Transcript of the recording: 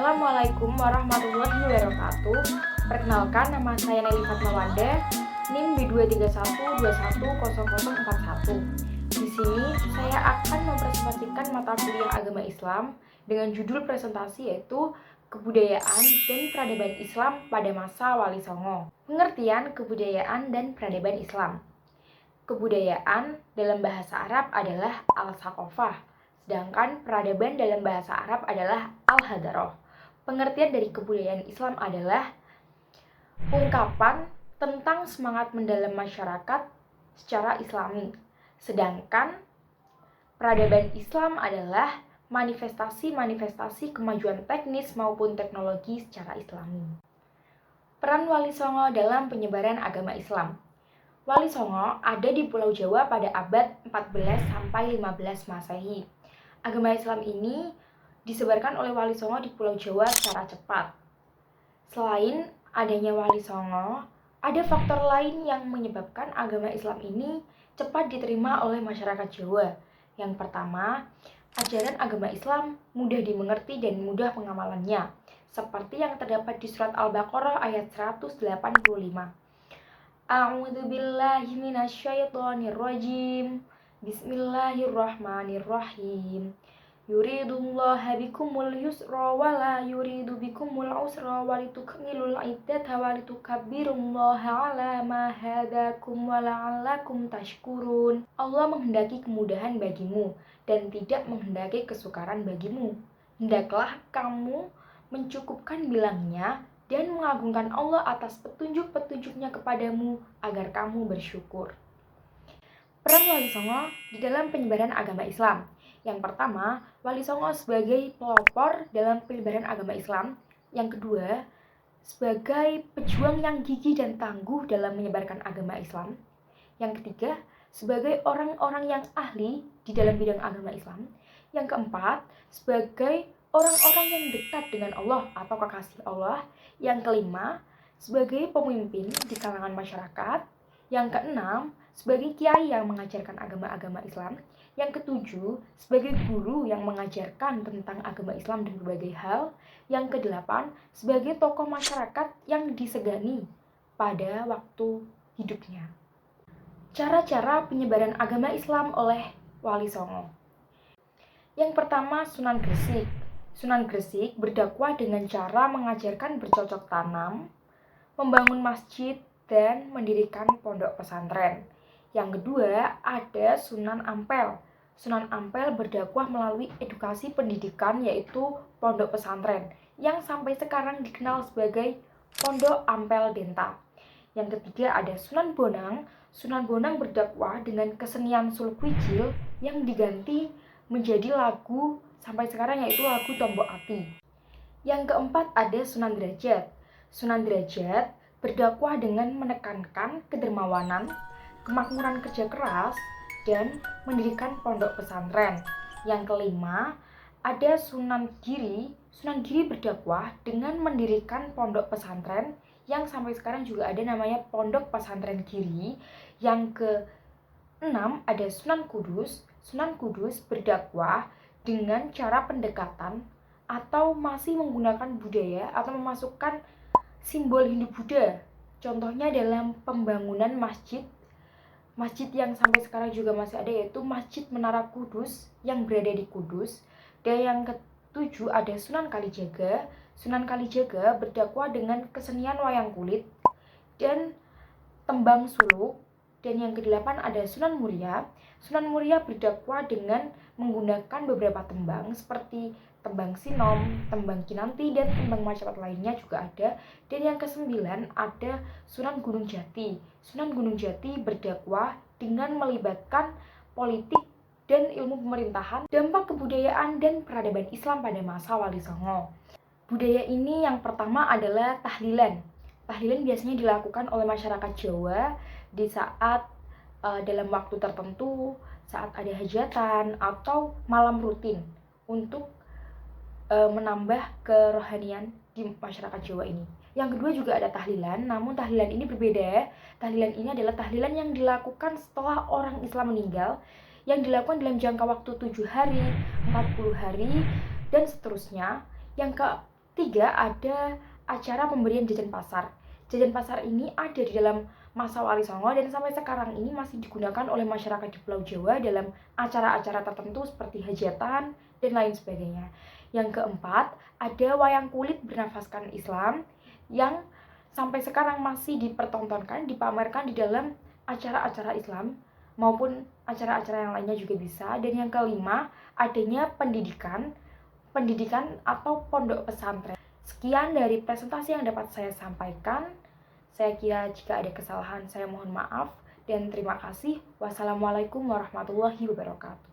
Assalamualaikum warahmatullahi wabarakatuh. Perkenalkan, nama saya Nelly Fatmawanda, NIM B2312121041. Di sini saya akan mempresentasikan mata kuliah agama Islam dengan judul presentasi yaitu Kebudayaan dan Peradaban Islam pada masa Wali Songo. Pengertian kebudayaan dan peradaban Islam. Kebudayaan dalam bahasa Arab adalah al-saqafah, sedangkan peradaban dalam bahasa Arab adalah al-hadaroh. Pengertian dari kebudayaan Islam adalah ungkapan tentang semangat mendalam masyarakat secara Islami. Sedangkan peradaban Islam adalah manifestasi kemajuan teknis maupun teknologi secara Islami. Peran Wali Songo dalam penyebaran agama Islam. Wali Songo ada di Pulau Jawa pada abad 14 sampai 15 Masehi. Agama Islam ini disebarkan oleh Wali Songo di Pulau Jawa secara cepat. Selain adanya Wali Songo, ada faktor lain yang menyebabkan agama Islam ini cepat diterima oleh masyarakat Jawa. Yang pertama, ajaran agama Islam mudah dimengerti dan mudah pengamalannya, seperti yang terdapat di surat Al-Baqarah ayat 185. A'udzu billahi minasyaitonir rajim. Bismillahirrahmanirrahim. Yuridullahu bikumul yusra wa la yuridu bikumul usra wa litukmilul iddata wa litukabbirullaha ala ma hadakum wa la'allakum tashkurun. Allah menghendaki kemudahan bagimu dan tidak menghendaki kesukaran bagimu. Hendaklah kamu mencukupkan bilangnya dan mengagungkan Allah atas petunjuk-petunjuknya kepadamu agar kamu bersyukur. Peran Wali Songo di dalam penyebaran agama Islam. Yang pertama, Wali Songo sebagai pelopor dalam penyebaran agama Islam. Yang kedua, sebagai pejuang yang gigih dan tangguh dalam menyebarkan agama Islam. Yang ketiga, sebagai orang-orang yang ahli di dalam bidang agama Islam. Yang keempat, sebagai orang-orang yang dekat dengan Allah atau kekasih Allah. Yang kelima, sebagai pemimpin di kalangan masyarakat. Yang keenam, sebagai kiai yang mengajarkan agama-agama Islam. Yang ketujuh, sebagai guru yang mengajarkan tentang agama Islam dan berbagai hal. Yang kedelapan, sebagai tokoh masyarakat yang disegani pada waktu hidupnya. Cara-cara penyebaran agama Islam oleh Wali Songo. Yang pertama, Sunan Gresik. Sunan Gresik berdakwah dengan cara mengajarkan bercocok tanam, membangun masjid, dan mendirikan pondok pesantren. Yang kedua, ada Sunan Ampel. Sunan Ampel berdakwah melalui edukasi pendidikan yaitu pondok pesantren yang sampai sekarang dikenal sebagai Pondok Ampel Denta. Yang ketiga, ada Sunan Bonang. Sunan Bonang berdakwah dengan kesenian suluk-wijil yang diganti menjadi lagu sampai sekarang yaitu lagu Tombok Ati. Yang keempat ada Sunan Derajat. Sunan Derajat berdakwah dengan menekankan kedermawanan, kemakmuran kerja keras, dan mendirikan pondok pesantren. Yang kelima ada Sunan Giri. Sunan Giri berdakwah dengan mendirikan pondok pesantren yang sampai sekarang juga ada namanya Pondok Pesantren Giri. Yang keenam ada Sunan Kudus. Sunan Kudus berdakwah dengan cara pendekatan atau masih menggunakan budaya atau memasukkan simbol Hindu-Buddha. Contohnya dalam pembangunan masjid yang sampai sekarang juga masih ada yaitu Masjid Menara Kudus yang berada di Kudus. Dan yang ketujuh ada Sunan Kalijaga. Sunan Kalijaga berdakwah dengan kesenian wayang kulit dan tembang suluk. Dan yang kedelapan ada Sunan Muria. Sunan Muria berdakwah dengan menggunakan beberapa tembang seperti tembang Sinom, tembang Kinanti, dan tembang Majapahit lainnya juga ada. Dan yang kesembilan ada Sunan Gunung Jati. Sunan Gunung Jati berdakwah dengan melibatkan politik dan ilmu pemerintahan. Dampak kebudayaan dan peradaban Islam pada masa Wali Songo. Budaya ini yang pertama adalah tahlilan. Tahlilan biasanya dilakukan oleh masyarakat Jawa di saat dalam waktu tertentu, saat ada hajatan atau malam rutin untuk menambah kerohanian di masyarakat Jawa ini. Yang kedua juga ada tahlilan, namun tahlilan ini berbeda. Tahlilan ini adalah tahlilan yang dilakukan setelah orang Islam meninggal, yang dilakukan dalam jangka waktu 7 hari, 40 hari, dan seterusnya. Yang Tiga, ada acara pemberian jajan pasar. Jajan pasar ini ada di dalam masa Wali Songo dan sampai sekarang ini masih digunakan oleh masyarakat di Pulau Jawa dalam acara-acara tertentu seperti hajatan dan lain sebagainya. Yang keempat, ada wayang kulit bernafaskan Islam yang sampai sekarang masih dipertontonkan, dipamerkan di dalam acara-acara Islam maupun acara-acara yang lainnya juga bisa. Dan yang kelima, adanya pendidikan atau pondok pesantren. Sekian dari presentasi yang dapat saya sampaikan. Saya kira jika ada kesalahan saya mohon maaf dan terima kasih. Wassalamualaikum warahmatullahi wabarakatuh.